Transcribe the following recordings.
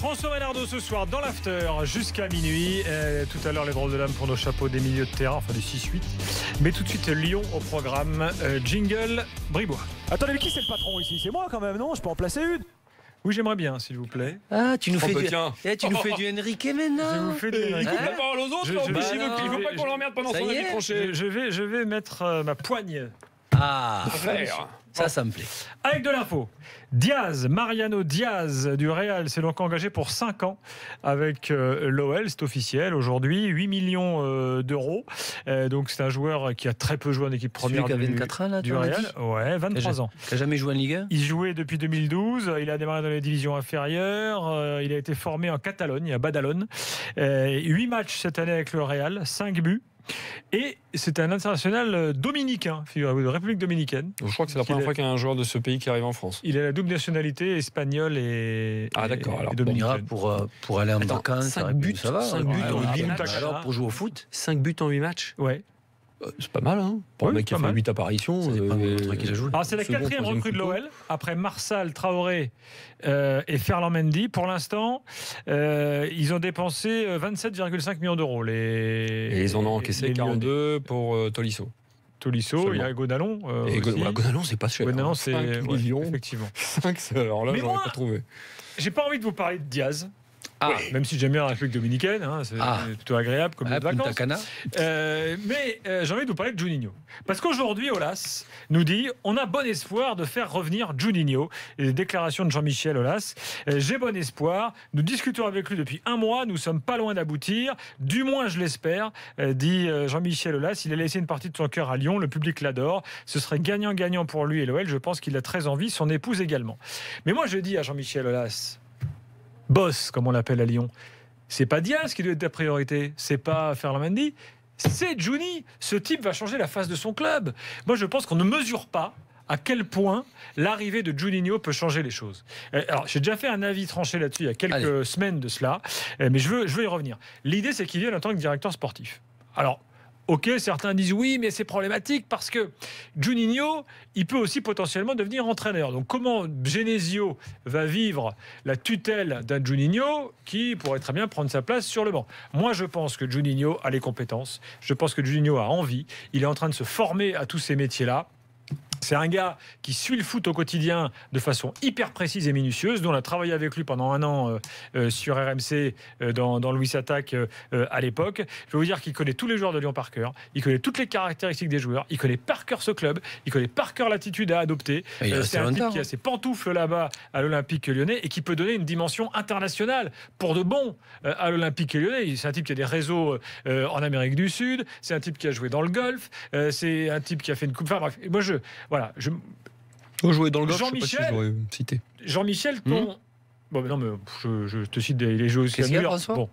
François Menardo ce soir dans l'after jusqu'à minuit. Tout à l'heure les drôles de l'âme pour nos chapeaux des milieux de terrain, enfin du 6-8. Mais tout de suite Lyon au programme. Jingle Bribois. Attendez, mais qui c'est le patron ici? C'est moi quand même, non? Je peux en placer une? Oui, j'aimerais bien, s'il vous plaît. Ah, tu nous fais du... tiens. tu nous fais du Enrique maintenant. Je vous fais du Enrique. La parole aux autres, en plus, il veut pas qu'on l'emmerde pendant son avis tranché. Je vais mettre ma poigne. Ah, ça me plaît. Avec de l'info. Mariano Diaz du Real s'est donc engagé pour 5 ans avec l'OL, c'est officiel aujourd'hui, 8 millions d'euros. Donc c'est un joueur qui a très peu joué en équipe première qui a 24 ans, là, du Real. Ouais, 23 ans. Qui n'a jamais joué en Ligue 1. Il jouait depuis 2012, il a démarré dans les divisions inférieures, il a été formé en Catalogne, à Badalone. 8 matchs cette année avec le Real, 5 buts. Et c'est un international dominicain, figurez-vous, de République dominicaine. Je crois que c'est la première fois qu'il y a un joueur de ce pays qui arrive en France. Il a la double nationalité espagnole et d'accord. Alors, on ira pour aller en vacances. 5 buts, ça va. 5 buts en 8 matchs. Alors pour jouer au foot, 5 buts en 8 matchs. Ouais. C'est pas mal, hein. Pour un mec qui a fait 8 apparitions. Alors c'est la 4e recrue de l'OL, après Marsal, Traoré et Ferland Mendy. Pour l'instant, ils ont dépensé 27,5 millions d'euros. Et ils en ont encaissé 42 pour Tolisso. Il y a Godalon. Et Godalon, c'est pas cher. Godalon, c'est 5 millions. Effectivement. 5, alors là, j'aurais pas trouvé. J'ai pas envie de vous parler de Diaz. Même si j'aime bien la République dominicaine, hein, c'est plutôt agréable comme lieu de vacances. Mais j'ai envie de vous parler de Juninho. Parce qu'aujourd'hui, Aulas nous dit on a bon espoir de faire revenir Juninho. Et les déclarations de Jean-Michel Aulas. J'ai bon espoir. Nous discutons avec lui depuis 1 mois. Nous sommes pas loin d'aboutir. Du moins, je l'espère, dit Jean-Michel Aulas. Il a laissé une partie de son cœur à Lyon. Le public l'adore. Ce serait gagnant-gagnant pour lui et l'OL. Je pense qu'il a très envie. Son épouse également. Mais moi, je dis à Jean-Michel Aulas, boss, comme on l'appelle à Lyon, c'est pas Diaz qui doit être ta priorité, c'est pas Ferland Mendy, c'est Juni. Ce type va changer la face de son club. Moi, je pense qu'on ne mesure pas à quel point l'arrivée de Juninho peut changer les choses. Alors, j'ai déjà fait un avis tranché là-dessus il y a quelques semaines de cela, mais je veux y revenir. L'idée, c'est qu'il vienne en tant que directeur sportif. Alors, ok, certains disent oui, mais c'est problématique parce que Juninho, il peut aussi potentiellement devenir entraîneur. Donc comment Genesio va vivre la tutelle d'un Juninho qui pourrait très bien prendre sa place sur le banc? Moi, je pense que Juninho a les compétences. Je pense que Juninho a envie. Il est en train de se former à tous ces métiers-là. C'est un gars qui suit le foot au quotidien de façon hyper précise et minutieuse. Nous, on a travaillé avec lui pendant 1 an sur RMC dans Louis Attaque à l'époque. Je vais vous dire qu'il connaît tous les joueurs de Lyon par cœur. Il connaît toutes les caractéristiques des joueurs. Il connaît par cœur ce club. Il connaît par cœur l'attitude à adopter. C'est un type qui a ses pantoufles là-bas à l'Olympique Lyonnais et qui peut donner une dimension internationale pour de bon à l'Olympique Lyonnais. C'est un type qui a des réseaux en Amérique du Sud. C'est un type qui a joué dans le golf. C'est un type qui a fait une coupe. Enfin bref, moi voilà, jouer dans le golf, Jean-Michel, je sais pas si j'aurais cité. Jean-Michel, bon, mais non, mais je te cite les jeux aussi à New York. Bon.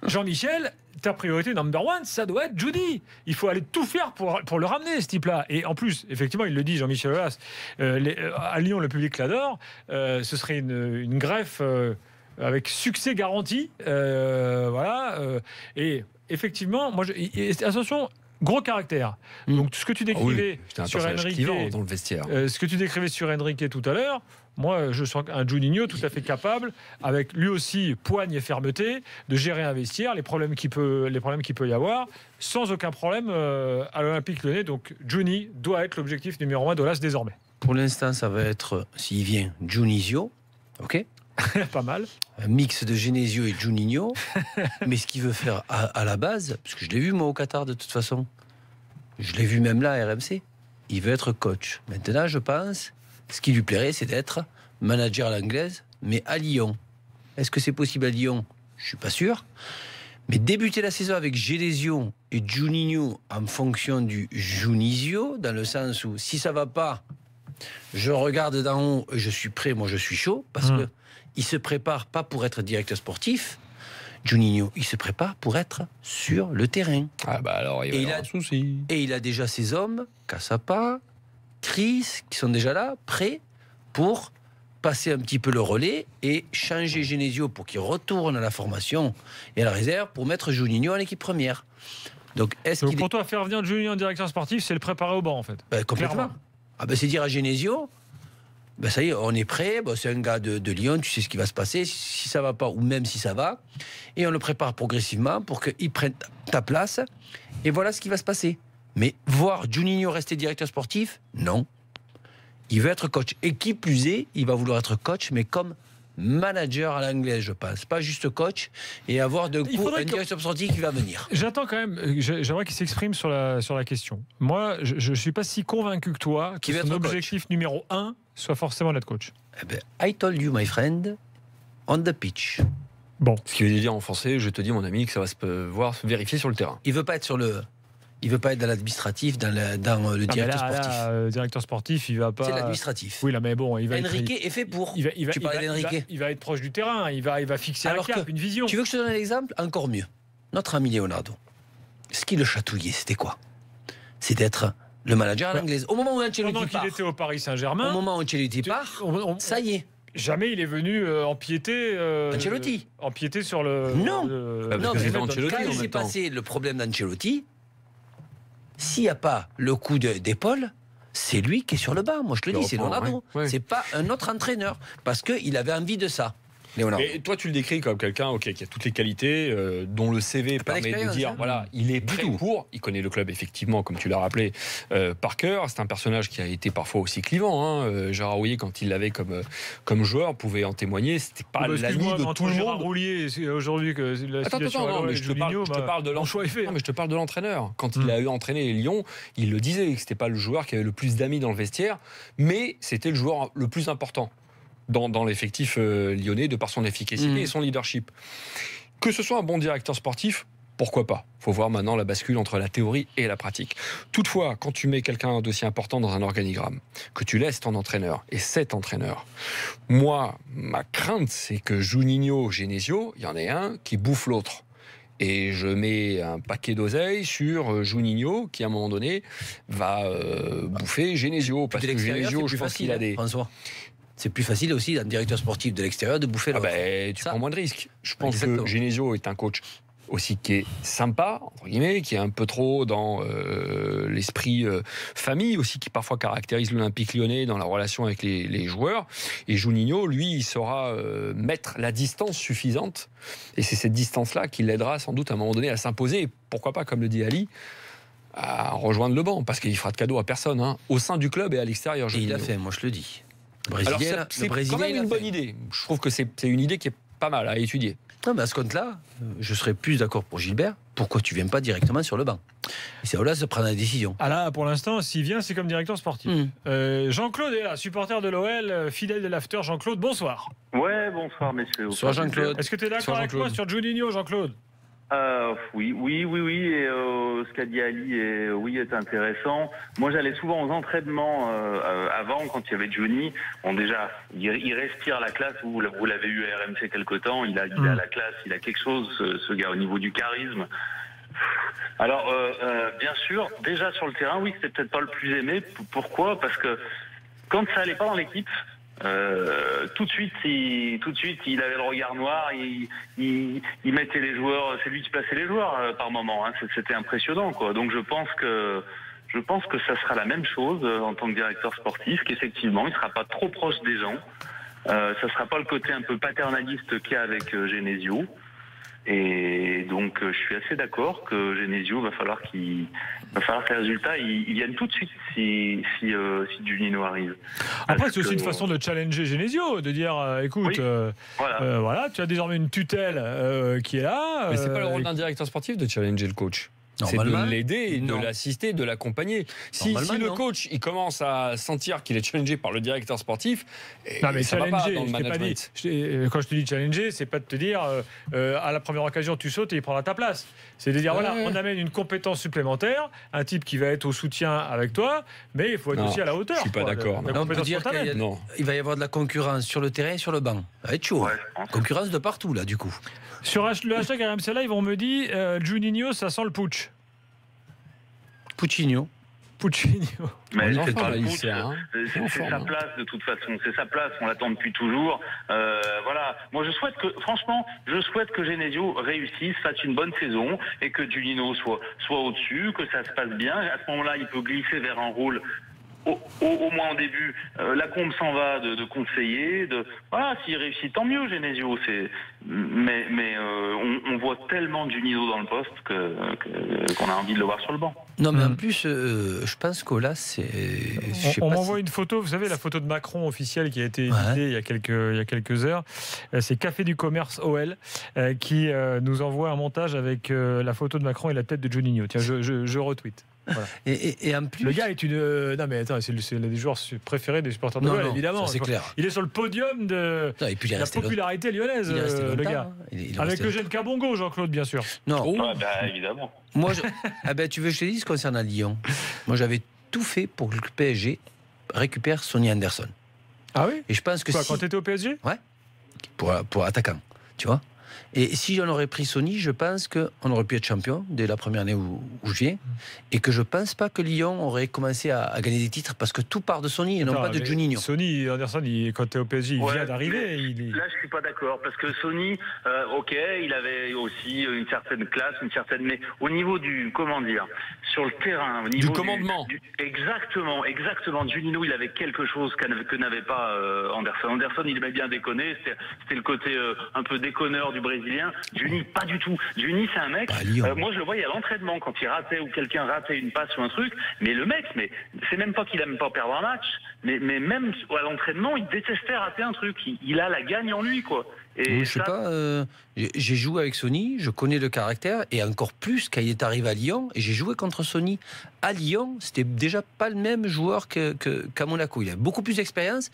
Jean-Michel, ta priorité number one, ça doit être Judy. Il faut aller tout faire pour le ramener, ce type-là. Et en plus, effectivement, il le dit, Jean-Michel Aulas, à Lyon, le public l'adore. Ce serait une greffe avec succès garanti. Et effectivement, attention. Gros caractère. Donc ce que tu décrivais sur Enrique, dans le vestiaire. Ce que tu décrivais sur Enrique tout à l'heure, moi je sens un Juninho tout à fait capable, avec lui aussi poigne et fermeté, de gérer un vestiaire, les problèmes qu'il peut y avoir, sans aucun problème à l'Olympique Lyonnais. Donc Juni doit être l'objectif numéro 1 d'Aulas désormais. Pour l'instant, ça va être, s'il vient, Juninho, ok. Pas mal. Un mix de Genesio et Juninho. Mais ce qu'il veut faire à la base, parce que je l'ai vu moi au Qatar de toute façon, je l'ai vu même là à RMC, il veut être coach. Maintenant, je pense, ce qui lui plairait, c'est d'être manager à l'anglaise, mais à Lyon. Est-ce que c'est possible à Lyon? Je suis pas sûr. Mais débuter la saison avec Genesio et Juninho en fonction du Juninho, dans le sens où si ça va pas, je regarde d'en haut et je suis prêt, moi je suis chaud, parce que il se prépare pas pour être directeur sportif, Juninho, il se prépare pour être sur le terrain. Ah bah alors il a un souci. Et il a déjà ses hommes, Cassapa, Chris, qui sont déjà là, prêts pour passer un petit peu le relais et changer Genesio pour qu'il retourne à la formation et à la réserve pour mettre Juninho en équipe première. Donc pour toi, faire venir Juninho en directeur sportif, c'est le préparer au banc en fait? Complètement. Ah ben c'est dire à Genesio, ben ça y est, on est prêt, bon, c'est un gars de Lyon, tu sais ce qui va se passer, si ça va pas, ou même si ça va, et on le prépare progressivement pour qu'il prenne ta place, et voilà ce qui va se passer. Mais voir Juninho rester directeur sportif, non. Il veut être coach. Et qui plus est, il va vouloir être coach, mais comme manager à l'anglaise, je pense. Pas juste coach, et avoir de coup un directeur sportif qui va venir. J'attends quand même, j'aimerais qu'il s'exprime sur la question. Moi, je ne suis pas si convaincu que toi que son objectif numéro 1 soit forcément d'être coach. Eh ben, I told you, my friend, on the pitch. Bon. Ce qui veut dire en français, je te dis, mon ami, que ça va se voir se vérifier sur le terrain. Il veut pas être il veut pas être dans l'administratif, dans le directeur sportif. Le directeur sportif, il va pas. C'est l'administratif. Oui, là, mais bon, il va. Enrique est fait pour. Tu parlais d'Enrique. Il va être proche du terrain. Il va fixer un cap, une vision. Tu veux que je te donne un exemple encore mieux? Notre ami Leonardo, ce qui le chatouillait, c'était quoi? C'est d'être le manager à l'anglaise. Au moment où Ancelotti part. Pendant qu'il était au Paris Saint-Germain. Au moment où Ancelotti part, ça y est. Jamais il est venu empiéter. Ancelotti. Empiéter sur le. Non. Non, mais quand il s'est passé le problème d'Ancelotti, s'il n'y a pas le coup d'épaule, c'est lui qui est sur le banc. Moi, je te le dis, c'est Leonardo. Ouais. C'est pas un autre entraîneur. Parce qu'il avait envie de ça. Et toi, tu le décris comme quelqu'un qui a toutes les qualités, dont le CV permet de dire, voilà, il est prêt pour. Il connaît le club, effectivement, comme tu l'as rappelé, par cœur. C'est un personnage qui a été parfois aussi clivant. Gérard Houllier, quand il l'avait comme joueur, pouvait en témoigner. C'était pas l'ami de tout le monde. Gérard Houllier, aujourd'hui, que la situation non, mais je te parle de l'entraîneur. Mais je te parle de l'entraîneur. Quand il a eu entraîné Lyon, il le disait, que c'était pas le joueur qui avait le plus d'amis dans le vestiaire, mais c'était le joueur le plus important dans l'effectif lyonnais, de par son efficacité et son leadership. Que ce soit un bon directeur sportif, pourquoi pas? Il faut voir maintenant la bascule entre la théorie et la pratique. Toutefois, quand tu mets quelqu'un d'aussi important dans un organigramme, que tu laisses ton entraîneur, et cet entraîneur, moi, ma crainte, c'est que Juninho, Genesio, il y en ait un qui bouffe l'autre. Et je mets un paquet d'oseille sur Juninho, qui à un moment donné va bouffer Genesio. Parce que Genesio, je pense qu'il a des... François. C'est plus facile aussi d'un directeur sportif de l'extérieur de bouffer l'autre. Tu prends moins de risques. Je pense que Genesio est un coach aussi qui est sympa, entre guillemets, qui est un peu trop dans l'esprit famille aussi, qui parfois caractérise l'Olympique Lyonnais dans la relation avec les joueurs. Et Juninho, lui, il saura mettre la distance suffisante. Et c'est cette distance-là qui l'aidera sans doute à un moment donné à s'imposer. Et pourquoi pas, comme le dit Ali, à rejoindre le banc, parce qu'il fera de cadeau à personne, au sein du club et à l'extérieur. Et il l'a fait, moi je le dis. Alors c'est quand même une bonne idée. Je trouve que c'est une idée qui est pas mal à étudier. Non, mais à ce compte-là, je serais plus d'accord pour Gilbert. Pourquoi tu viens pas directement sur le banc? Et c'est là de prendre la décision. Ah là, pour l'instant, s'il vient, c'est comme directeur sportif. Jean-Claude est là, supporter de l'OL, fidèle de l'after. Jean-Claude, bonsoir. Ouais, bonsoir messieurs. Bonsoir Jean-Claude. Est-ce que tu es d'accord avec moi sur Juninho, Jean-Claude? Oui. Et ce qu'a dit Ali est intéressant. Moi, j'allais souvent aux entraînements avant, quand il y avait Johnny. Bon, déjà, il respire la classe. Vous l'avez eu à RMC quelque temps. Il a la classe, il a quelque chose, ce gars, au niveau du charisme. Alors, bien sûr, déjà sur le terrain, oui, c'était peut-être pas le plus aimé. Pourquoi? Parce que quand ça allait pas dans l'équipe, tout de suite, il avait le regard noir. Il mettait les joueurs. C'est lui qui plaçait les joueurs par moment. C'était impressionnant, quoi. Donc je pense que ça sera la même chose en tant que directeur sportif. Qu'effectivement, il sera pas trop proche des gens. Ça sera pas le côté un peu paternaliste qu'il y a avec Genesio. Et donc, je suis assez d'accord que Genesio va falloir que les résultats ils viennent tout de suite si Juninho arrive. Après, c'est aussi une façon de challenger Genesio, de dire, écoute, voilà, tu as désormais une tutelle qui est là. Mais c'est pas le rôle d'un directeur sportif de challenger le coach. C'est de l'aider, de l'assister, de l'accompagner. Si le coach il commence à sentir qu'il est challengé par le directeur sportif, non, mais ça va pas dans le management. Quand je te dis challenger, c'est pas de te dire à la première occasion tu sautes et il prendra ta place. C'est de dire voilà, on amène une compétence supplémentaire, un type qui va être au soutien avec toi, mais il faut être aussi à la hauteur. Je suis pas d'accord. On peut dire qu'il va y avoir de la concurrence sur le terrain et sur le banc. Ça va être chaud. Concurrence de partout là du coup. Sur le hashtag RMC Live, on me dit Juninho, ça sent le putsch. Puccinho. Mais c'est pas le putsch, c'est sa place de toute façon. C'est sa place, on l'attend depuis toujours. Voilà. Moi, je souhaite que Genesio réussisse, fasse une bonne saison et que Juninho soit au-dessus, que ça se passe bien. À ce moment-là, il peut glisser vers un rôle au moins au début, Lacombe s'en va de conseiller. Voilà, s'il réussit, tant mieux, Genesio. Mais on voit tellement de Juninho dans le poste qu'on a envie de le voir sur le banc. Non, mais en plus, je pense qu'Aulas, c'est. On m'envoie une photo, vous savez, la photo de Macron officielle qui a été éditée il y a quelques heures. C'est Café du Commerce OL qui nous envoie un montage avec la photo de Macron et la tête de Juninho. Tiens, je retweet. Voilà. Et en plus. Le gars est une. Non, mais attends, c'est l'un des joueurs préférés des supporters de l'OL, évidemment. C'est clair. Il est sur le podium de la popularité lyonnaise, le gars. Avec Eugène Cabongo, Jean-Claude, bien sûr. Non. Évidemment. Moi, tu veux que je te dise concernant Lyon, moi j'avais tout fait pour que le PSG récupère Sonny Anderson. Ah oui. Et je pense que quand tu étais au PSG? Ouais. Pour attaquant, tu vois. Et si on aurait pris Sonny, je pense qu'on aurait pu être champion dès la première année où je viens. Et que je ne pense pas que Lyon aurait commencé à gagner des titres parce que tout part de Sonny et non pas de Juninho. Sonny Anderson, quand tu es au PSG, il vient d'arriver. Là, je ne suis pas d'accord. Parce que Sonny, ok, il avait aussi une certaine classe, mais au niveau du, comment dire, sur le terrain, au niveau du commandement. Exactement. Juninho, il avait quelque chose que n'avait pas Anderson. Anderson, il aimait bien déconner. C'était le côté un peu déconneur du Brésilien. Juni, pas du tout. Juni, c'est un mec. Moi, je le voyais à l'entraînement quand il ratait ou quelqu'un ratait une passe ou un truc. Mais le mec, c'est même pas qu'il aime pas perdre un match, mais même à l'entraînement, il détestait rater un truc. Il a la gagne en lui, quoi. Et je sais pas. J'ai joué avec Sonny, je connais le caractère, et encore plus quand il est arrivé à Lyon. Et j'ai joué contre Sonny à Lyon. C'était déjà pas le même joueur qu'à Monaco. Il a beaucoup plus d'expérience,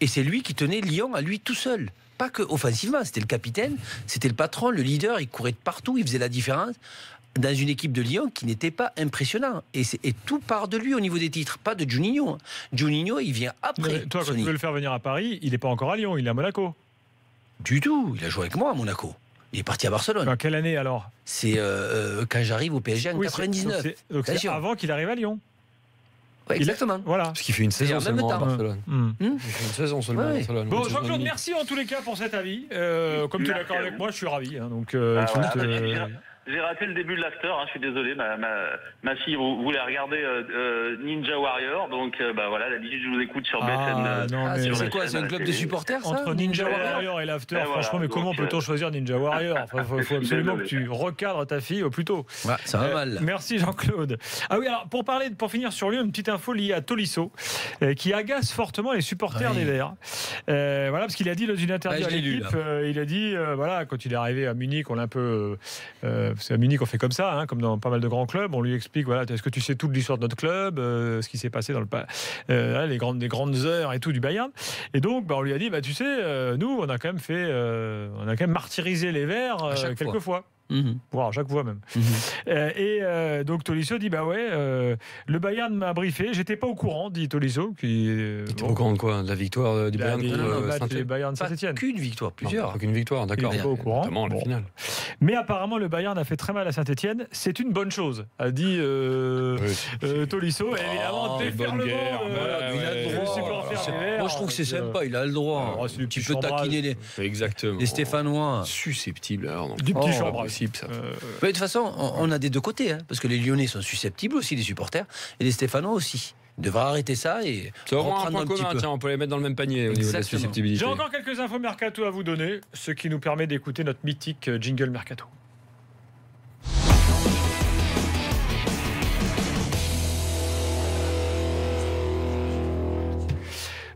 et c'est lui qui tenait Lyon à lui tout seul. Pas que offensivement, c'était le capitaine, c'était le patron, le leader, il courait de partout, il faisait la différence dans une équipe de Lyon qui n'était pas impressionnant. Et tout part de lui au niveau des titres, pas de Juninho. Juninho, il vient après. Mais toi, quand tu veux le faire venir à Paris, il n'est pas encore à Lyon, il est à Monaco. Du tout, il a joué avec moi à Monaco. Il est parti à Barcelone. En quelle année alors? C'est quand j'arrive au PSG en 99. Donc c'est avant qu'il arrive à Lyon. Ouais, exactement. Voilà. Parce qu'il fait une saison seulement à Barcelone. Il fait une saison seulement à Barcelone. Bon, Jean-Claude, merci en tous les cas pour cet avis. Comme tu es d'accord avec moi, je suis ravi. Donc, j'ai raté le début de l'after, je suis désolé. Ma fille voulait regarder Ninja Warrior, donc voilà, d'habitude je vous écoute sur BFM. C'est quoi, c'est un club de supporters ça? Entre Ninja Warrior et l'after, franchement, mais comment peut-on choisir Ninja Warrior? Il faut absolument que tu recadres ta fille au plus tôt. Ouais, ça va mal. Merci Jean-Claude. Ah oui, alors pour finir sur Lyon, une petite info liée à Tolisso, qui agace fortement les supporters des Verts. Voilà, parce qu'il a dit dans une interview à l'équipe, il a dit, voilà, quand il est arrivé à Munich, on l'a un peu... c'est à Munich, on fait comme ça, comme dans pas mal de grands clubs. On lui explique, voilà, est-ce que tu sais toute l'histoire de notre club, ce qui s'est passé dans les grandes heures et tout du Bayern. Et donc, on lui a dit, tu sais, nous, on a quand même martyrisé les Verts quelques fois. Voire chaque fois même. Donc Tolisso dit le Bayern m'a briefé, j'étais pas au courant, dit Tolisso. Il était au courant de quoi? De la victoire du Bayern contre Bayern Saint-Etienne. Qu'une victoire, plusieurs. Pas qu'une victoire, d'accord. Il était pas au courant. Notamment la finale. Mais apparemment le Bayern a fait très mal à Saint-Etienne. C'est une bonne chose, a dit Tolisso. Et évidemment, déferlement Moi je trouve que c'est sympa, il a le droit. Tu peux taquiner les Stéphanois. Susceptible alors. Du petit chambrage. Mais de toute façon, on a des deux côtés, parce que les Lyonnais sont susceptibles aussi, les supporters, et les Stéphanois aussi. Ils devraient arrêter ça et reprendre un point commun. Tiens, on peut les mettre dans le même panier au niveau de la susceptibilité. J'ai encore quelques infos mercato à vous donner, ce qui nous permet d'écouter notre mythique jingle mercato.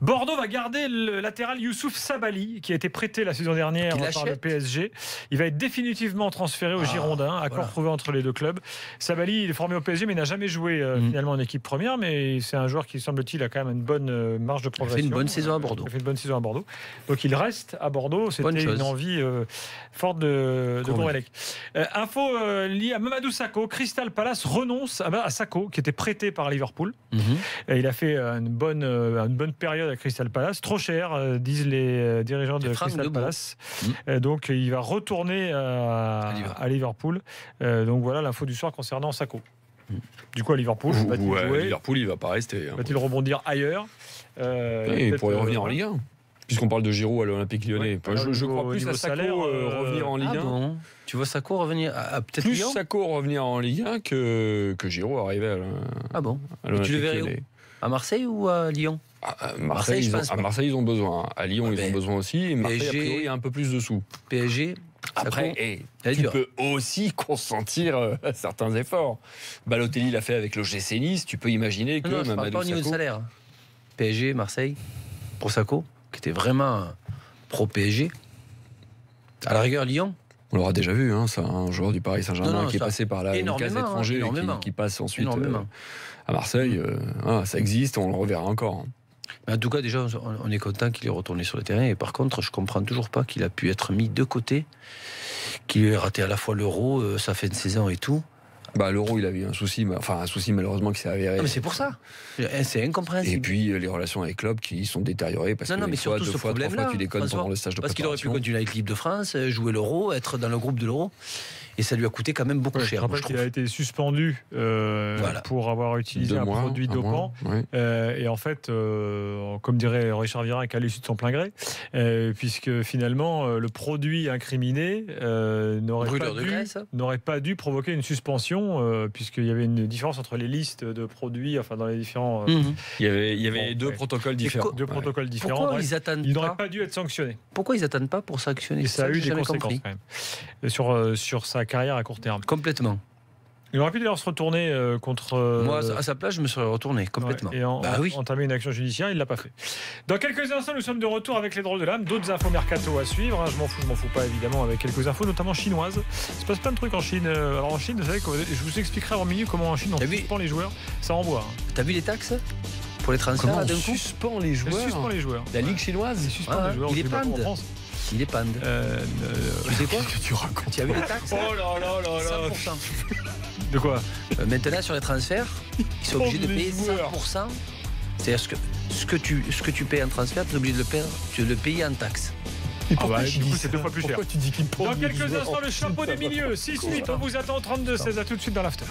Bordeaux va garder le latéral Youssouf Sabaly, qui a été prêté la saison dernière par le PSG. Il va être définitivement transféré au Girondins, accord trouvé entre les deux clubs. Sabaly, il est formé au PSG, mais n'a jamais joué finalement en équipe première. Mais c'est un joueur qui, semble-t-il, a quand même une bonne marge de progression. Il fait une bonne saison à Bordeaux. Il fait une bonne saison à Bordeaux. Donc il reste à Bordeaux. C'était une envie forte de Gourelec. Info liée à Mamadou Sakho. Crystal Palace renonce à Sakho, qui était prêté par Liverpool. Et il a fait une bonne période à Crystal Palace, trop cher, disent les dirigeants de Crystal Palace. Donc il va retourner à Liverpool. Donc voilà l'info du soir concernant Sakho. Du coup à Liverpool, va-t-il jouer? Liverpool, il va pas rester. Va-t-il rebondir ailleurs? Il pourrait revenir en Ligue 1. Puisqu'on parle de Giroud à l'Olympique Lyonnais, je crois plus à Sakho revenir en Ligue 1. Bon. Tu vois Sakho revenir peut-être plus Lyon? Sakho revenir en Ligue 1 que Giroud arriver à tu le verrais où? À Marseille ou à Lyon? Marseille, ils ont besoin. À Lyon, ils ont besoin aussi. Et Marseille, PSG, a priori, il y a un peu plus de sous. PSG. Après, tu peux aussi consentir certains efforts. Balotelli l'a fait avec l'OGC Nice. Tu peux imaginer que je parle pas au niveau de salaire. PSG, Marseille, pour Sako, qui était vraiment pro PSG. À la rigueur, Lyon. On l'aura déjà vu, ça, un joueur du Paris Saint-Germain qui est passé par là, une case étranger, qui passe ensuite à Marseille. Ça existe, on le reverra encore. En tout cas, déjà, on est content qu'il est retourné sur le terrain. Et par contre, je comprends toujours pas qu'il a pu être mis de côté, qu'il ait raté à la fois l'Euro, sa fin de saison et tout. L'Euro, il a eu un souci malheureusement qui s'est avéré. Mais c'est pour ça. C'est incompréhensible. Et puis les relations avec club qui sont détériorées parce que mais surtout ce problème-là, tu déconnes pendant le stage de préparation. Parce qu'il aurait pu continuer avec l'équipe de France, jouer l'Euro, être dans le groupe de l'Euro. Et ça lui a coûté quand même beaucoup cher. Je rappelle qu'il a été suspendu pour avoir utilisé un produit dopant. Et en fait, comme dirait Richard Virenque, à l'issue de son plein gré, puisque finalement, le produit incriminé n'aurait pas dû provoquer une suspension, puisqu'il y avait une différence entre les listes de produits, dans les différents... Il y avait deux protocoles différents. Pourquoi ils n'auraient pas dû être sanctionnés. Pourquoi ils n'attendent pas pour sanctionner? Et ça a eu des conséquences quand même. Sur sa carrière à court terme. Complètement. Il aurait pu d'ailleurs se retourner contre... Moi, à sa place, je me serais retourné complètement. Et entamer une action judiciaire, il ne l'a pas fait. Dans quelques instants, nous sommes de retour avec les drôles de l'âme. D'autres infos mercato à suivre. Je m'en fous pas évidemment, avec quelques infos, notamment chinoises. Il se passe plein de trucs en Chine. Alors en Chine, vous savez, je vous expliquerai en milieu comment en Chine on suspend les joueurs. Ça envoie. T'as vu les taxes pour les transferts? Comment on suspend les joueurs? La Ligue chinoise suspend les joueurs. Il est pande. Il est pande. Tu sais quoi? Qu'est-ce que tu racontes? Tu as vu les taxes? Oh là là là là. 100%. De quoi? Maintenant, sur les transferts, ils sont obligés de payer 100%. C'est-à-dire ce que tu payes en transfert, tu es obligé de le payer en taxes. Du coup, c'est 2 fois plus cher. Pourquoi tu dis qu'il Dans quelques instants, le chapeau des milieux. 6-8, on vous attend 32-16. À tout de suite dans l'after.